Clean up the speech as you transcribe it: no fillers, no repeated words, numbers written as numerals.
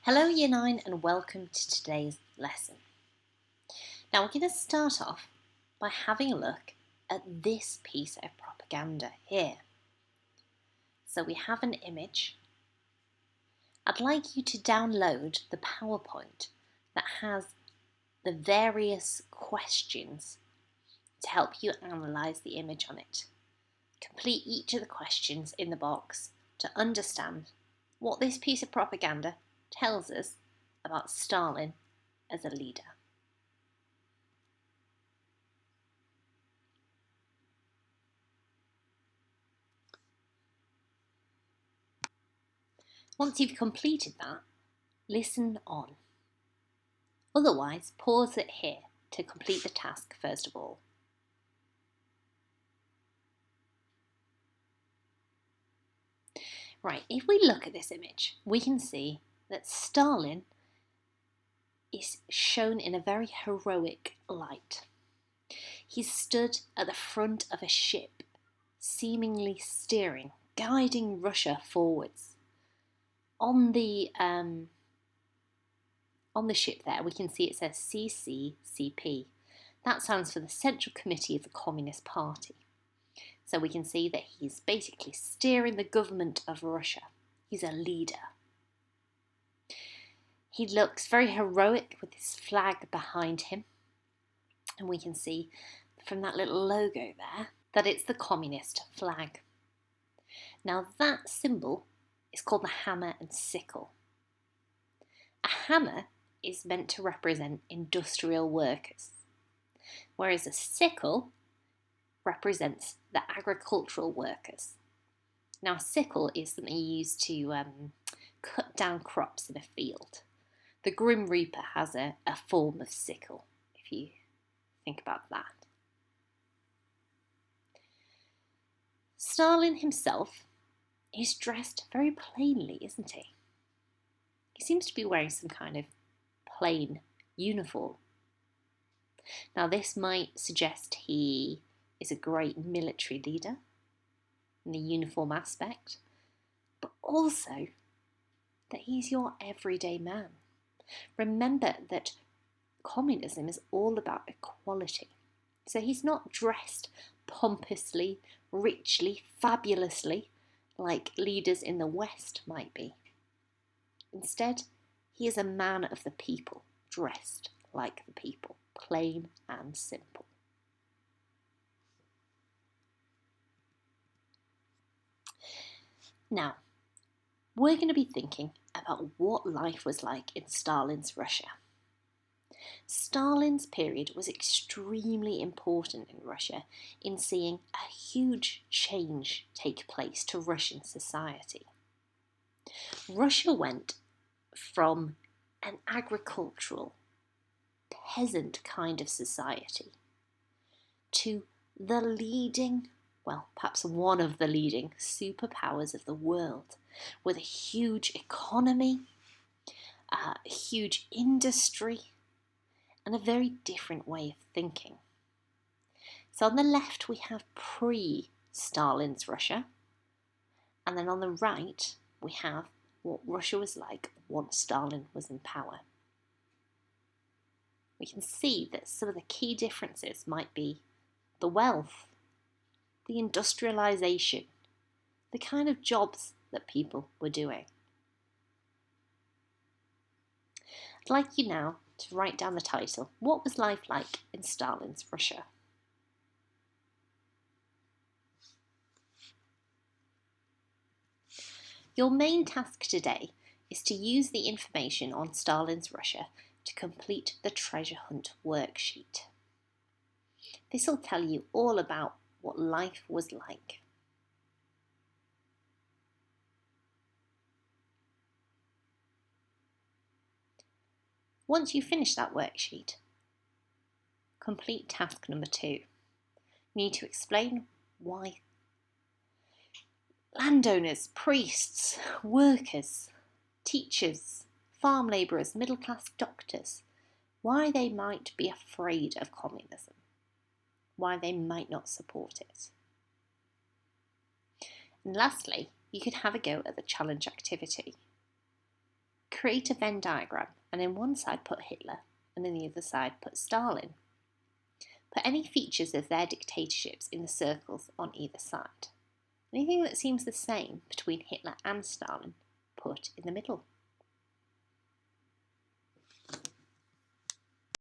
Hello Year 9 and welcome to today's lesson. Now we're going to start off by having a look at this piece of propaganda here. So we have an image. I'd like you to download the PowerPoint that has the various questions to help you analyse the image on it. Complete each of the questions in the box to understand what this piece of propaganda tells us about Stalin as a leader. Once you've completed that, listen on. Otherwise, pause it here to complete the task first of all. Right, if we look at this image, we can see that Stalin is shown in a very heroic light. He's stood at the front of a ship, seemingly steering, guiding Russia forwards. On the ship there, we can see it says CCCP. That stands for the Central Committee of the Communist Party. So we can see that he's basically steering the government of Russia. He's a leader. He looks very heroic with his flag behind him. And we can see from that little logo there that it's the communist flag. Now that symbol is called the hammer and sickle. A hammer is meant to represent industrial workers, whereas a sickle represents the agricultural workers. Now, a sickle is something used to cut down crops in a field. The Grim Reaper has a form of sickle, if you think about that. Stalin himself is dressed very plainly, isn't he? He seems to be wearing some kind of plain uniform. Now, this might suggest he is a great military leader in the uniform aspect, but also that he's your everyday man. Remember that communism is all about equality. So he's not dressed pompously, richly, fabulously like leaders in the West might be. Instead, he is a man of the people, dressed like the people, plain and simple. Now, we're going to be thinking about what life was like in Stalin's Russia. Stalin's period was extremely important in Russia in seeing a huge change take place to Russian society. Russia went from an agricultural, peasant kind of society to the leading, perhaps one of the leading superpowers of the world, with a huge economy, a huge industry, and a very different way of thinking. So on the left we have pre-Stalin's Russia, and then on the right we have what Russia was like once Stalin was in power. We can see that some of the key differences might be the wealth, the industrialisation, the kind of jobs that people were doing. I'd like you now to write down the title. What was life like in Stalin's Russia? Your main task today is to use the information on Stalin's Russia to complete the treasure hunt worksheet. This will tell you all about what life was like. Once you finish that worksheet, complete task number 2. You need to explain why landowners, priests, workers, teachers, farm labourers, middle-class doctors, why they might be afraid of communism, why they might not support it. And lastly, you could have a go at the challenge activity. create a Venn diagram, and in one side put Hitler, and in the other side put Stalin. Put any features of their dictatorships in the circles on either side. Anything that seems the same between Hitler and Stalin, put in the middle.